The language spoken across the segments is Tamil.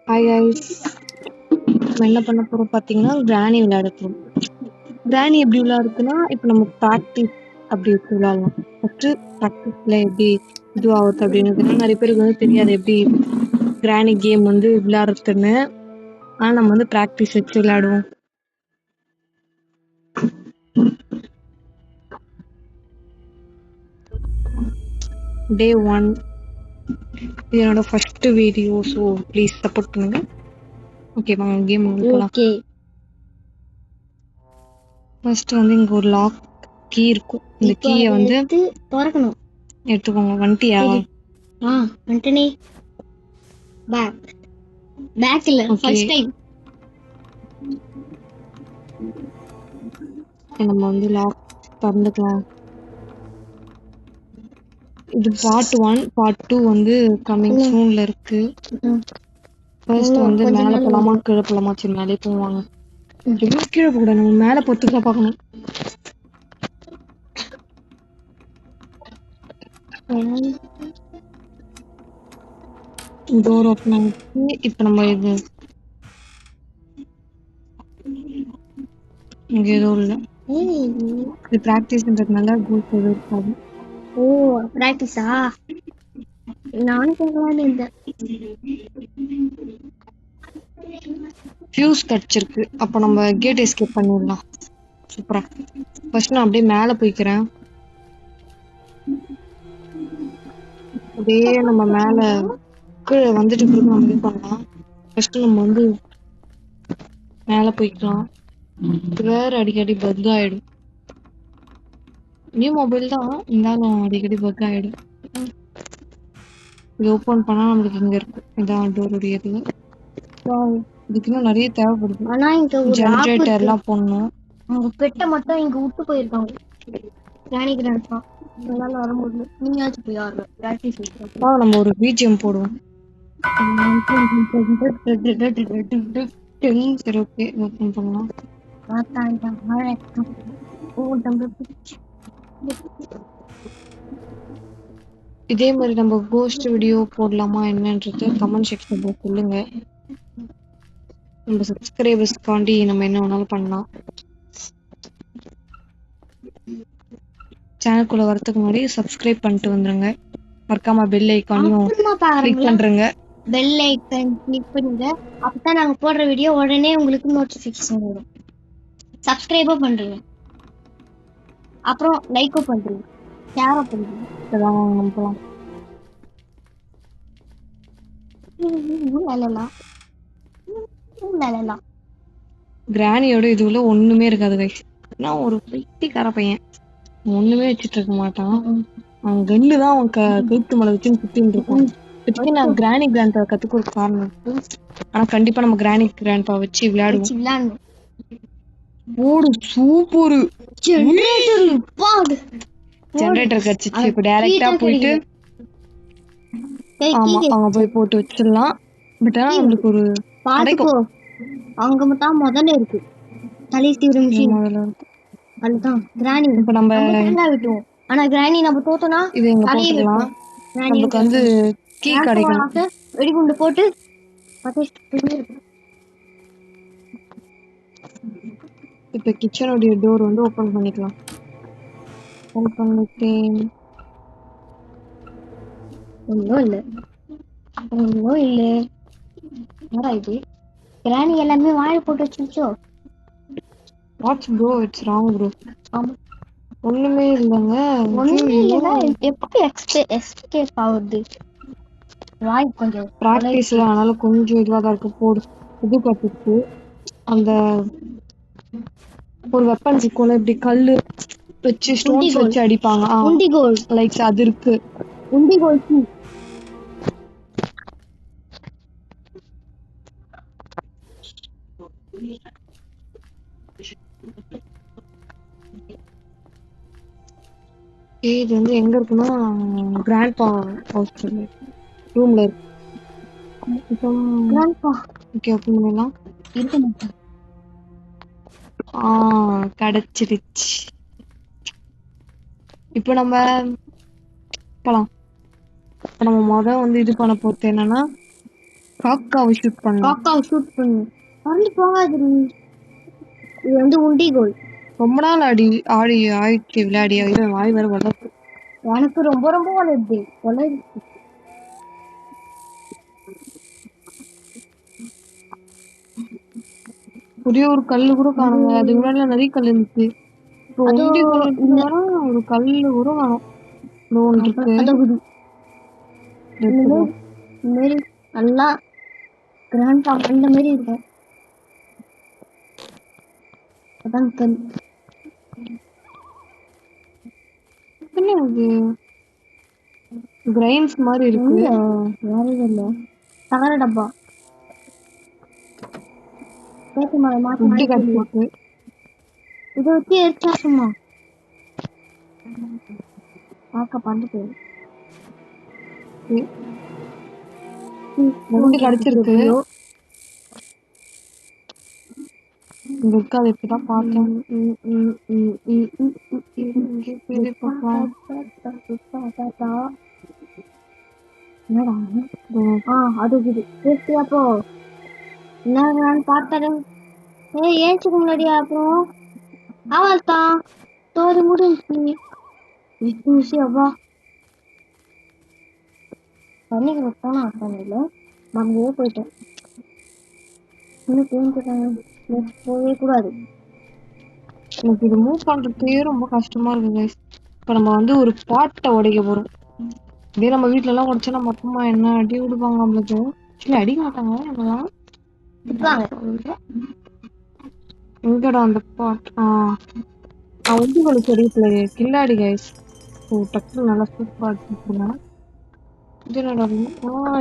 ஹாய் ஹாய்ஸ். நம்ம என்ன பண்ண போறோம் பார்த்தீங்கன்னா, கிராணி விளையாட போறோம். கிராணி எப்படி விளையாடுறதுன்னா, இப்போ நம்ம ப்ராக்டிஸ் அப்படி வச்சு விளையாடலாம். ஃபர்ஸ்ட்டு ப்ராக்டிஸ்ல எப்படி இதுவாகுது அப்படின்றதுனா நிறைய பேருக்கு வந்து தெரியாது எப்படி கிராணி கேம் வந்து விளையாடுறதுன்னு. ஆனால் நம்ம வந்து ப்ராக்டிஸ் வச்சு விளையாடுவோம். டே 1 இது என்னோட first video. So please support பண்ணுங்க. ஓகே வாங்க கேம் போகலாம். ஓகே ஃபர்ஸ்ட் வந்து இங்கே ஒரு லாக் கீ இருக்கும். இந்த இப்போ கீயை அதை வந்து எடுத்து திறக்கணும். எடுத்துக்கோங்க. வந்துட்டியா? சரி. வந்துட்டனே. பேக் இல்ல Okay. First time. நம்ம வந்து லாக் திறந்துக்கலாம். இது பார்ட் 1 பார்ட் 2 வந்து கமிங் சூன்ல இருக்கு. ஃபர்ஸ்ட் வந்து கொஞ்ச மேல நாள் போலாமா கீழே போலாமா? சரி மேலே போவாங்க. எவ்வளவு கீழே போகக்கூடாது, நம்ம மேல பொறுத்துக்கா பார்க்கணும். டோர் ஓப்பன் ஆயிடுச்சு. இப்போ நம்ம இது இங்க எதுவும் இல்லை. இது ப்ராக்டிஸ்ன்றதுனால கூஸ் எதுவும் இருக்காது. ஓ பிராக்டிஸா? நானும் கேட்கலான்னு இருந்தேன். ஃபியூஸ் கடிச்சிருக்கு. அப்போ நம்ம கேட் எஸ்கேப் பண்ணிடலாம். சூப்பரா. ஃபர்ஸ்ட் நான் அப்படியே மேலே போய்க்கிறேன். அப்படியே நம்ம மேல கீழே வந்துட்டு பிறகு நம்ம இது பண்ணலாம். ஃபர்ஸ்ட் நம்ம வந்து மேல போய்க்கலாம். வேற அடிக்கடி பக் ஆயிடும். நியூ மொபைல் தான் இருந்தாலும் அடிக்கடி பக் ஆயிடும். இது ஓப்பன் பண்ணா நம்மளுக்கு இங்க இருக்கு. இதான் டோருடைய இது. இதுக்கு இன்னும் நிறைய தேவைப்படுது. ஆனா இங்க ஒரு ஜெனரேட்டர் எல்லாம் போடணும். அவங்க பெட்டை மட்டும் இங்க விட்டு போயிருக்காங்க. கிராணிக்கு நினைப்பான் அதனால வர முடியல. நீயாச்சும் போய் ஆடுற பிராக்டிஸ் வைக்கிறோம். நம்ம ஒரு பிஜிஎம் போடுவோம். சரி ஓகே ஓப்பன் பண்ணலாம். இதே மாதிரி நம்ம கோஸ்ட் வீடியோ போடலாமா என்னன்றது கமெண்ட் செக்ஷன்ல சொல்லுங்க. நம்ம சப்ஸ்கிரைபர்ஸ்க்காண்டி நம்ம என்ன வேணாலும் பண்ணலாம். சேனலுக்குள்ள வரதுக்கு முன்னாடி சப்ஸ்கிரைப் பண்ணிட்டு வந்துருங்க. மறக்காம பெல் ஐக்கானையும் கிளிக் பண்றேங்க. பெல் ஐக்கான் கிளிக் பண்ணுங்க. அப்பதான் நாங்க போடுற வீடியோ உடனே உங்களுக்கு நோட்டிபிகேஷன் வரும். சப்ஸ்கிரைபும் பண்றீங்க, அப்புறம் லைக்கும் பண்றீங்க, ஷேரும் பண்றீங்க. போலாம். கிராணியோட இதுல ஒண்ணுமே இருக்காது கைஸ். நான் ஒரு பைத்தியக்கார பையன், ஒண்ணுமே வச்சுட்டு இருக்க மாட்டான். அவன் கன்னு தான் அவன் கழுத்து மலை வச்சு சுத்தின்னு இருப்பான். இப்போதைக்கு நான் கிராணி கிராண்ட்பா கத்துக்க ஒரு காரணம் இருக்கு. ஆனா கண்டிப்பா நம்ம கிராணி கிராண்ட்பா வச்சு விளையாடுவோம். ஓடு சூப்பர். ஜெனரேட்டர் கடிச்சிச்சு. இப்ப டைரக்டா போயிட்டு ஆமா அங்க போய் போட்டு வச்சிடலாம். பட் ஆனா நம்மளுக்கு ஒரு கிடைக்கும். அங்க தான் முதல்ல இருக்கு கடைசி ஒரு மிஷின். அதுதான் கிராணி. இப்ப நம்ம தேங்காய் விட்டுவோம். ஆனா கிராணி நம்ம தோத்தோம்னா இது எங்க போட்டுக்கலாம். நமக்கு வந்து கீ கிடைக்கும். வெடிகுண்டு போட்டு இப்ப கிச்சனுடைய டோர் வந்து ஓபன் பண்ணிக்கலாம். ஓபன் பண்ணிட்டேன். ஒன்றும் இல்லை, ஒன்றும் இல்லை. என்னடா இது? கிராணி எல்லாமே வாழை போட்டு வச்சுச்சோ. What's bro, it's wrong bro. ஆமா ஒண்ணுமே இல்லைங்க. ஒண்ணுமே இல்லைன்னா எப்படி எஸ்கேப் ஆகுது? வாய் கொஞ்சம் ப்ராக்டிஸ்ல அதனால கொஞ்சம் இதுவாக தான் இருக்கு. போடு இது கற்றுக்கு அந்த ஒரு வெப்பன்ஸ் இருக்கும்ல, இப்படி கல்லு வச்சு ஸ்டோன்ஸ் வச்சு அடிப்பாங்க. உண்டிகோல் லைக் அது இருக்கு. உண்டிகோல் இது வந்து எங்க இருக்குன்னா கிராண்ட்பா ஹவுஸ் ரூம்ல இருக்கு. ஓகே ஓப்பன் பண்ணலாம். கிடைச்சிருச்சு. இப்போ நம்ம போலாம். இப்போ நம்ம வந்து இது பண்ண போறது என்னன்னா காக்காவை ஷூட் பண்ணலாம். காக்காவை ஷூட் பண்ணு. பறந்து போகாது. இது வந்து உண்டிகோல். ரொம்ப நாள் ஆயிடுச்சு விளையாடி. வாய் வேற வளர்த்து. எனக்கு ரொம்ப ரொம்ப வளருது. ஒரே ஒரு கல்லு கூட காணுங்க. அது முன்னாடி நிறைய கல் இருந்துச்சு. இப்போ ஒரு கல்லு கூட காணும். நல்லா கிராண்ட் அந்த மாதிரி இருக்கும். அதான் கல். என்ன இது கிரைன்ஸ் மாதிரி இருக்கு. வேற இல்ல தகர டப்பா. இதை வச்சு எரிச்சா சும்மா பார்க்க பண்ணிட்டு கிடைச்சிருக்கு. அதை இப்பதான் பார்த்தேன். அது அப்போ என்ன பார்த்தேன். ஏன்ச்சு முன்னாடியா அப்புறம் அவள்தான் தோது முடிஞ்சு அப்பா தண்ணிக்கு போனா இல்ல நாம போயிட்டேன். இன்னும் போகவே கூடாது. எனக்கு இது மூவ் பண்றதுக்கே ரொம்ப கஷ்டமா இருக்கு. இப்ப நம்ம வந்து ஒரு பாட்டை உடைக்க போறோம். இதே நம்ம வீட்டுல எல்லாம் உடைச்சா நம்ம அப்பா அம்மா என்ன அடி விடுவாங்க. நம்மளுக்கு இல்ல அடிக்க மாட்டாங்க. என்னெல்லாம் எங்கடா அந்த பாட்? உண்டிகோல் தெரியல. கில்லாடி கைஸ். டக்குனு நல்லா சூப்பரா அடிச்சுருங்க. இது என்னடா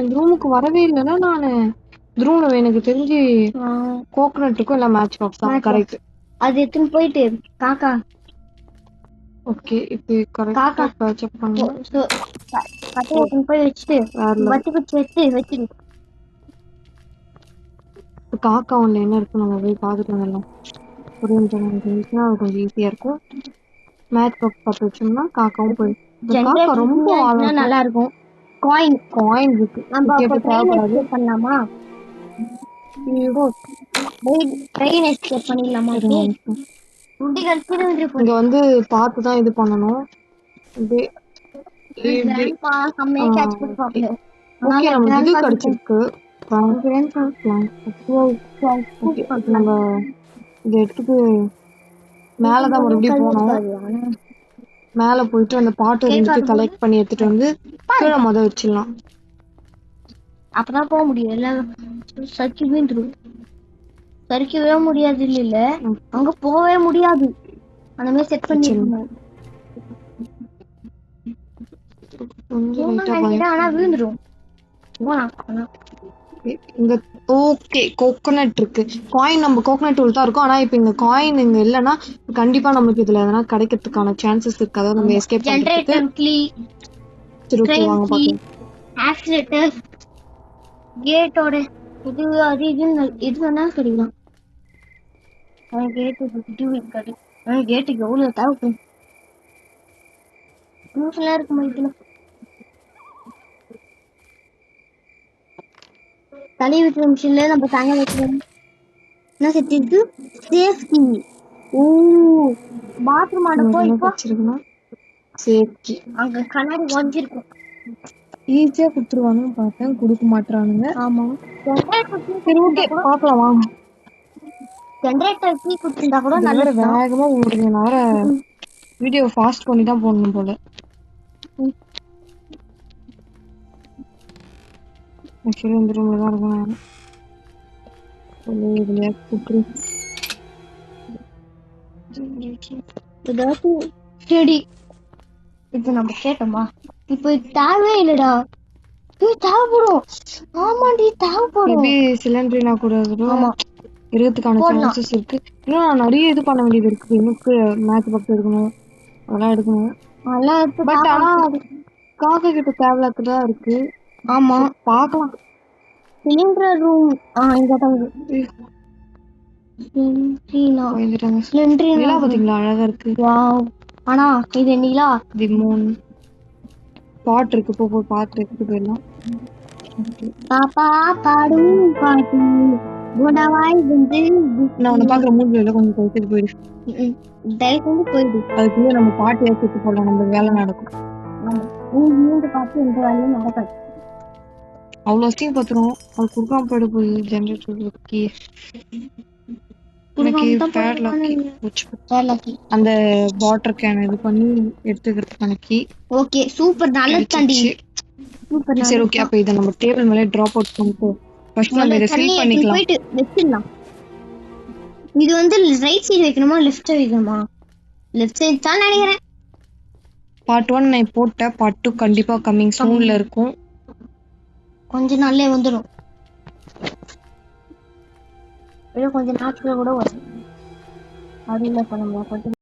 இந்த ரூமுக்கு வரவே இல்லைன்னா நானு இந்த ரூம்ல எனக்கு தெரிஞ்சு கோகனட்டுக்கும் எல்லாம் மேட்ச் பாக்ஸ் தான். கரெக்ட். அது எடுத்துன்னு போயிட்டு காக்கா. ஓகே இப்போ கரெக்ட்டா செக் பண்ணலாம். கட்டையை போய் வச்சுட்டு வத்தி குச்சி வச்சுட்டு காக்கா ஒன்று என்ன இருக்கு நம்ம போய் பார்த்துட்டு வந்துடலாம். ஒரு நிமிஷம் அது கொஞ்சம் ஈஸியா இருக்கும். மேட்ச் பாக்ஸ் பார்த்து வச்சோம்னா காக்காவும் போயிடும். காக்கா ரொம்ப நல்லா இருக்கும். காயின் இருக்கு. நம்ம தேவைப்படாது. பண்ணலாமா? இங்க வந்து பார்த்துதான் இது பண்ணணும். இது கிடைச்சிருக்கு. நம்ம இதை எடுத்துட்டு மேலதான் மறுபடியும் போனோம். மேல போயிட்டு அந்த பாட்டு ரெண்டுத்தையும் கலெக்ட் பண்ணி எடுத்துட்டு வந்து கீழே வச்சிடலாம். அப்பதான் போக முடியும். எல்லாம் சறுக்கவே முடியாது. இல்ல அங்க போகவே முடியாது. அந்த மாதிரி செட் பண்ணிருக்கணும். ஆனா விழுந்துரும். இங்க ஓகே கோகனட் இருக்கு. காயின் நம்ம கோகனட் டூல் தான் இருக்கும். ஆனா இப்ப இங்க காயின் இங்க இல்லைன்னா கண்டிப்பா நமக்கு இதுல எதனா கிடைக்கிறதுக்கான சான்சஸ் இருக்கு. அதாவது நம்ம எஸ்கேப் பண்றதுக்கு. கேட்டோட இது அது இது வேணா கிடைக்கலாம். கேட்டுக்கு எவ்வளவு தேவைப்படும் இருக்குமா இதுல? தலை விட்டு மிஷின்ல நம்ம தங்க வைக்கிறோம். என்ன செட் இருக்கு? சேஃப்டி. பாத்ரூம் ஆட போய் வச்சிருக்கணும். சேஃப்டி அங்க கண்ணாடி ஒஞ்சிருக்கும். ஈஸியா குடுத்துருவானுங்க பார்த்தேன். கொடுக்க மாட்டானுங்க. ஆமா பார்க்கலாம் வாங்க. ஜெனரேட்டர் கீ கொடுத்திருந்தா கூட நல்ல வேகமா ஓடுறதுனால வீடியோ ஃபாஸ்ட் பண்ணி தான் போடணும் போல. ஆக்சுவலி இந்த ரூம்ல தான் இருக்கேன். சரி இது நம்ம கேட்டோமா? இப்ப தேவையே இல்லடா. தேவைப்படும். ஆமாண்டி தேவைப்படும். சிலிண்டரினா கூட இருக்கிறதுக்கான சான்சஸ் இருக்கு. இன்னும் நான் நிறைய இது பண்ண வேண்டியது இருக்கு. இன்னும் மேட்ச் பாக்ஸ் எடுக்கணும். அதெல்லாம் எடுக்கணும். பட் ஆனா காக்கா கிட்ட தேவையில்லாததான் இருக்கு. ஆமா பாக்கலாம். சிலிண்டர் ரூம் இங்க தான் பாத்தீங்களா? அழகா இருக்கு. ஆனா இது நிலா தி மூன் பாட் இருக்கு. போய் பாத்து எடுத்துட்டு போயிடலாம். பாப்பா பாடும் பாட்டு குணவாய் வந்து நான் உன்னை பாக்குற மூஞ்சில கொஞ்சம் கழிச்சிட்டு போயிடு. தயவு செஞ்சு போயிடு. அதுக்குள்ளே நம்ம பாட்டு ஏற்றிட்டு போகலாம், நம்ம வேலை நடக்கும். மூன்று பார்த்து எந்த வேலையும் நடக்காது. அவ்வளோ அசிங்க பார்த்துரும். அது கொடுக்காம போயிட போகுது ஜென்ரேட்டர். எனக்கு பேட் லக்கி. அந்த வாட்டர் கேன் இது பண்ணி எடுத்துக்கிறதுக்கான கீ. ஓகே சூப்பர், நல்லது தாண்டி. சூப்பர். சரி ஓகே, அப்ப இதை நம்ம டேபிள் மேலே டிராப் அவுட் பண்ணிட்டு ஃபர்ஸ்ட் நம்ம இதை ஃபில் பண்ணிக்கலாம். போயிட்டு வெச்சிடலாம். இது வந்து ரைட் சைடு வைக்கணுமா லெஃப்ட் சைடு வைக்கணுமா? லெஃப்ட் சைடு தான் நினைக்கிறேன். பார்ட் 1 நான் போட்டேன், பார்ட் 2 கண்டிப்பா கம்மிங் சூன்ல இருக்கும். கொஞ்ச நாள்லயே வந்துடும். கொஞ்ச நாட்கள் கூட வரும். அது இல்லை பண்ண